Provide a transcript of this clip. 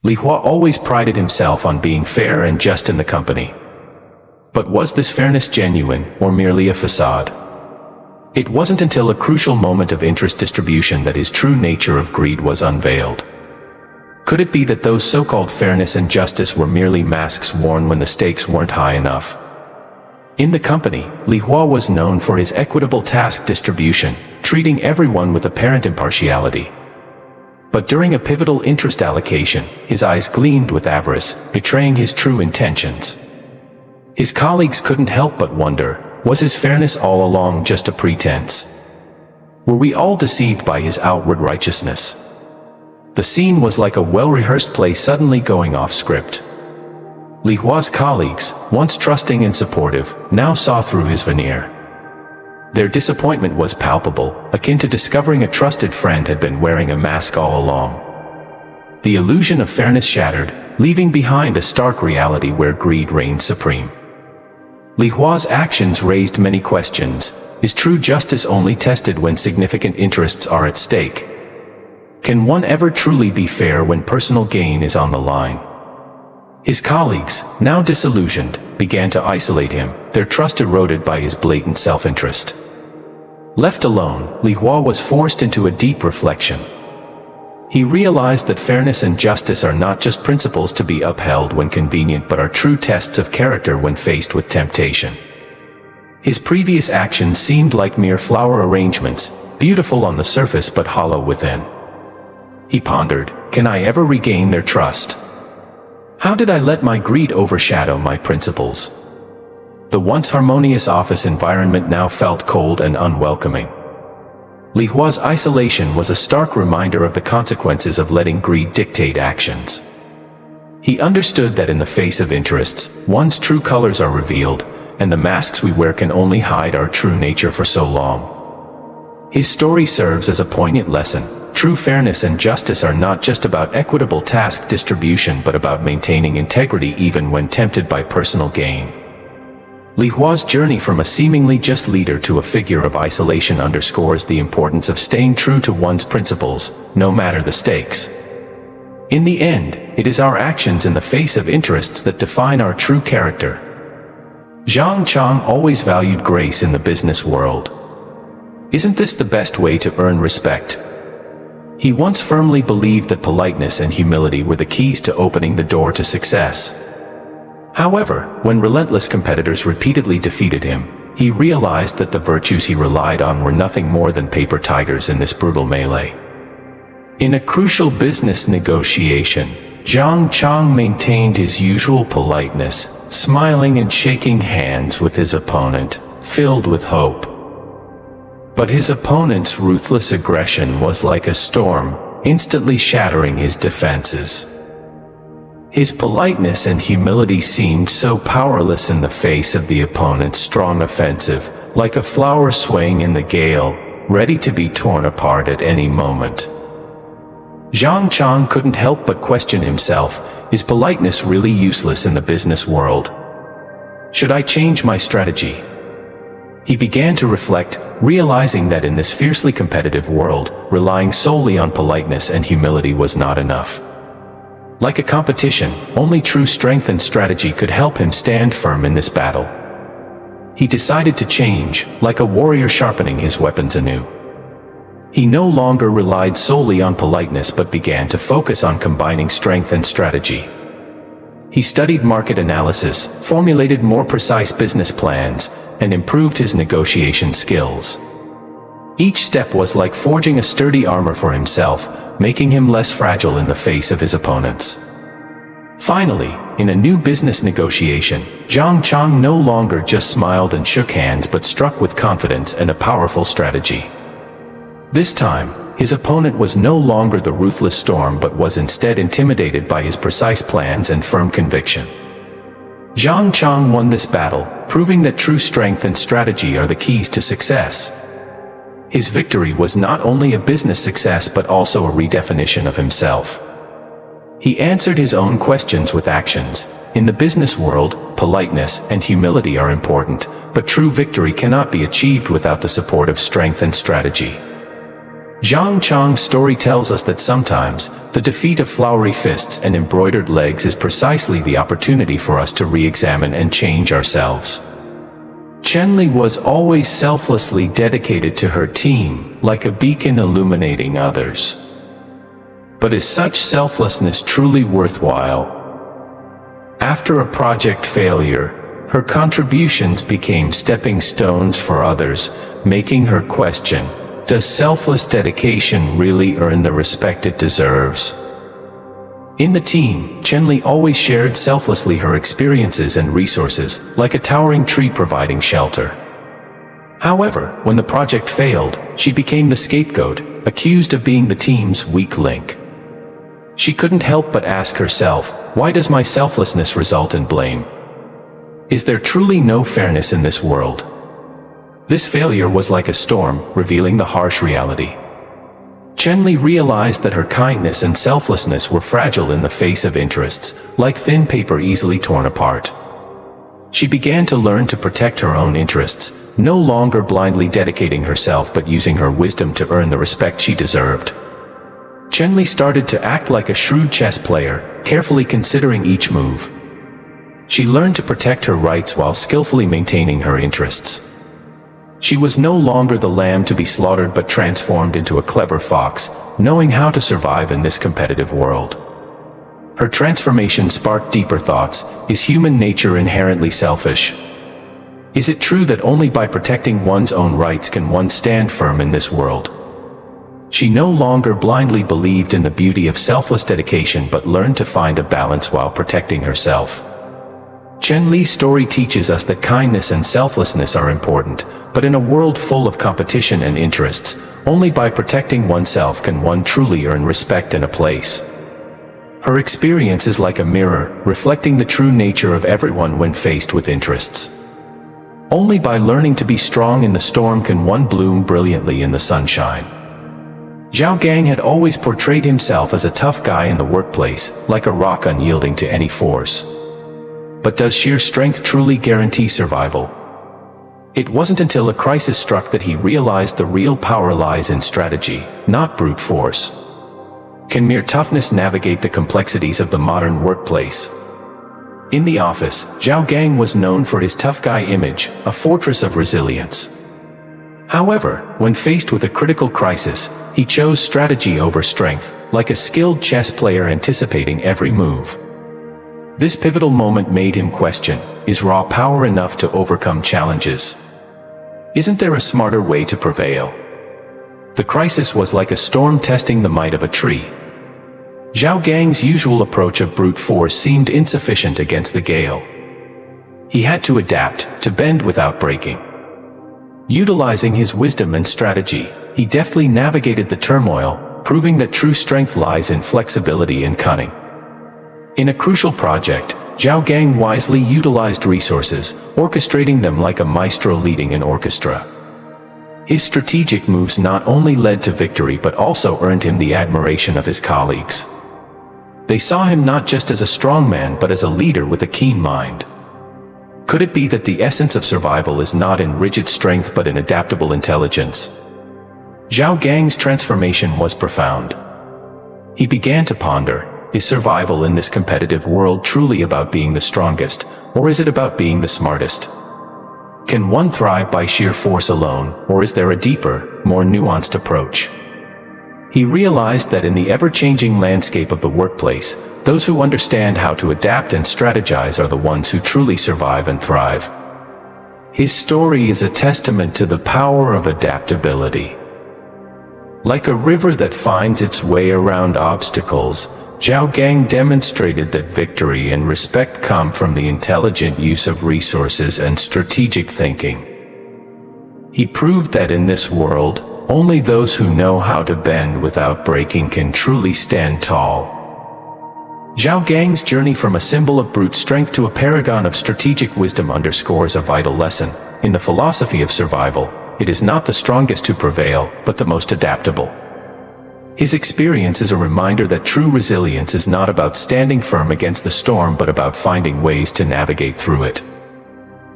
Li Hua always prided himself on being fair and just in the company. But was this fairness genuine, or merely a facade? It wasn't until a crucial moment of interest distribution that his true nature of greed was unveiled. Could it be that those so-called fairness and justice were merely masks worn when the stakes weren't high enough? In the company, Li Hua was known for his equitable task distribution, treating everyone with apparent impartiality. But during a pivotal interest allocation, his eyes gleamed with avarice, betraying his true intentions. His colleagues couldn't help but wonder, was his fairness all along just a pretense? Were we all deceived by his outward righteousness? The scene was like a well-rehearsed play suddenly going off script. Li Hua's colleagues, once trusting and supportive, now saw through his veneer. Their disappointment was palpable, akin to discovering a trusted friend had been wearing a mask all along. The illusion of fairness shattered, leaving behind a stark reality where greed reigned supreme. Li Hua's actions raised many questions. Is true justice only tested when significant interests are at stake? Can one ever truly be fair when personal gain is on the line? His colleagues, now disillusioned, began to isolate him, their trust eroded by his blatant self-interest. Left alone, Li Hua was forced into a deep reflection. He realized that fairness and justice are not just principles to be upheld when convenient but are true tests of character when faced with temptation. His previous actions seemed like mere flower arrangements, beautiful on the surface but hollow within. He pondered, can I ever regain their trust? How did I let my greed overshadow my principles? The once harmonious office environment now felt cold and unwelcoming. Li Hua's isolation was a stark reminder of the consequences of letting greed dictate actions. He understood that in the face of interests, one's true colors are revealed, and the masks we wear can only hide our true nature for so long. His story serves as a poignant lesson. True fairness and justice are not just about equitable task distribution but about maintaining integrity even when tempted by personal gain. Li Hua's journey from a seemingly just leader to a figure of isolation underscores the importance of staying true to one's principles, no matter the stakes. In the end, it is our actions in the face of interests that define our true character. Zhang Qiang always valued grace in the business world. Isn't this the best way to earn respect? He once firmly believed that politeness and humility were the keys to opening the door to success. However, when relentless competitors repeatedly defeated him, he realized that the virtues he relied on were nothing more than paper tigers in this brutal melee. In a crucial business negotiation, Zhang Qiang maintained his usual politeness, smiling and shaking hands with his opponent, filled with hope. But his opponent's ruthless aggression was like a storm, instantly shattering his defenses. His politeness and humility seemed so powerless in the face of the opponent's strong offensive, like a flower swaying in the gale, ready to be torn apart at any moment. Zhang Qiang couldn't help but question himself, is politeness really useless in the business world? Should I change my strategy? He began to reflect, realizing that in this fiercely competitive world, relying solely on politeness and humility was not enough. Like a competition, only true strength and strategy could help him stand firm in this battle. He decided to change, like a warrior sharpening his weapons anew. He no longer relied solely on politeness but began to focus on combining strength and strategy. He studied market analysis, formulated more precise business plans, and improved his negotiation skills. Each step was like forging a sturdy armor for himself, making him less fragile in the face of his opponents. Finally, in a new business negotiation, Zhang Qiang no longer just smiled and shook hands but struck with confidence and a powerful strategy. This time, his opponent was no longer the ruthless storm but was instead intimidated by his precise plans and firm conviction. Zhang Qiang won this battle, proving that true strength and strategy are the keys to success. His victory was not only a business success but also a redefinition of himself. He answered his own questions with actions. In the business world, politeness and humility are important, but true victory cannot be achieved without the support of strength and strategy. Zhang Qiang's story tells us that sometimes, the defeat of flowery fists and embroidered legs is precisely the opportunity for us to re-examine and change ourselves. Chen Li was always selflessly dedicated to her team, like a beacon illuminating others. But is such selflessness truly worthwhile? After a project failure, her contributions became stepping stones for others, making her question, does selfless dedication really earn the respect it deserves? In the team, Chen Li always shared selflessly her experiences and resources, like a towering tree providing shelter. However, when the project failed, she became the scapegoat, accused of being the team's weak link. She couldn't help but ask herself, why does my selflessness result in blame? Is there truly no fairness in this world? This failure was like a storm, revealing the harsh reality. Chen Li realized that her kindness and selflessness were fragile in the face of interests, like thin paper easily torn apart. She began to learn to protect her own interests, no longer blindly dedicating herself but using her wisdom to earn the respect she deserved. Chen Li started to act like a shrewd chess player, carefully considering each move. She learned to protect her rights while skillfully maintaining her interests. She was no longer the lamb to be slaughtered but transformed into a clever fox, knowing how to survive in this competitive world. Her transformation sparked deeper thoughts. Is human nature inherently selfish? Is it true that only by protecting one's own rights can one stand firm in this world? She no longer blindly believed in the beauty of selfless dedication but learned to find a balance while protecting herself. Chen Li's story teaches us that kindness and selflessness are important, but in a world full of competition and interests, only by protecting oneself can one truly earn respect and a place. Her experience is like a mirror, reflecting the true nature of everyone when faced with interests. Only by learning to be strong in the storm can one bloom brilliantly in the sunshine. Zhao Gang had always portrayed himself as a tough guy in the workplace, like a rock unyielding to any force. But does sheer strength truly guarantee survival? It wasn't until a crisis struck that he realized the real power lies in strategy, not brute force. Can mere toughness navigate the complexities of the modern workplace? In the office, Zhao Gang was known for his tough guy image, a fortress of resilience. However, when faced with a critical crisis, he chose strategy over strength, like a skilled chess player anticipating every move. This pivotal moment made him question, is raw power enough to overcome challenges? Isn't there a smarter way to prevail? The crisis was like a storm testing the might of a tree. Zhao Gang's usual approach of brute force seemed insufficient against the gale. He had to adapt, to bend without breaking. Utilizing his wisdom and strategy, he deftly navigated the turmoil, proving that true strength lies in flexibility and cunning. In a crucial project, Zhao Gang wisely utilized resources, orchestrating them like a maestro leading an orchestra. His strategic moves not only led to victory but also earned him the admiration of his colleagues. They saw him not just as a strong man but as a leader with a keen mind. Could it be that the essence of survival is not in rigid strength but in adaptable intelligence? Zhao Gang's transformation was profound. He began to ponder, is survival in this competitive world truly about being the strongest, or is it about being the smartest? Can one thrive by sheer force alone, or is there a deeper, more nuanced approach? He realized that in the ever-changing landscape of the workplace, those who understand how to adapt and strategize are the ones who truly survive and thrive. His story is a testament to the power of adaptability. Like a river that finds its way around obstacles, Zhao Gang demonstrated that victory and respect come from the intelligent use of resources and strategic thinking. He proved that in this world, only those who know how to bend without breaking can truly stand tall. Zhao Gang's journey from a symbol of brute strength to a paragon of strategic wisdom underscores a vital lesson. In the philosophy of survival, it is not the strongest who prevail, but the most adaptable. His experience is a reminder that true resilience is not about standing firm against the storm but about finding ways to navigate through it.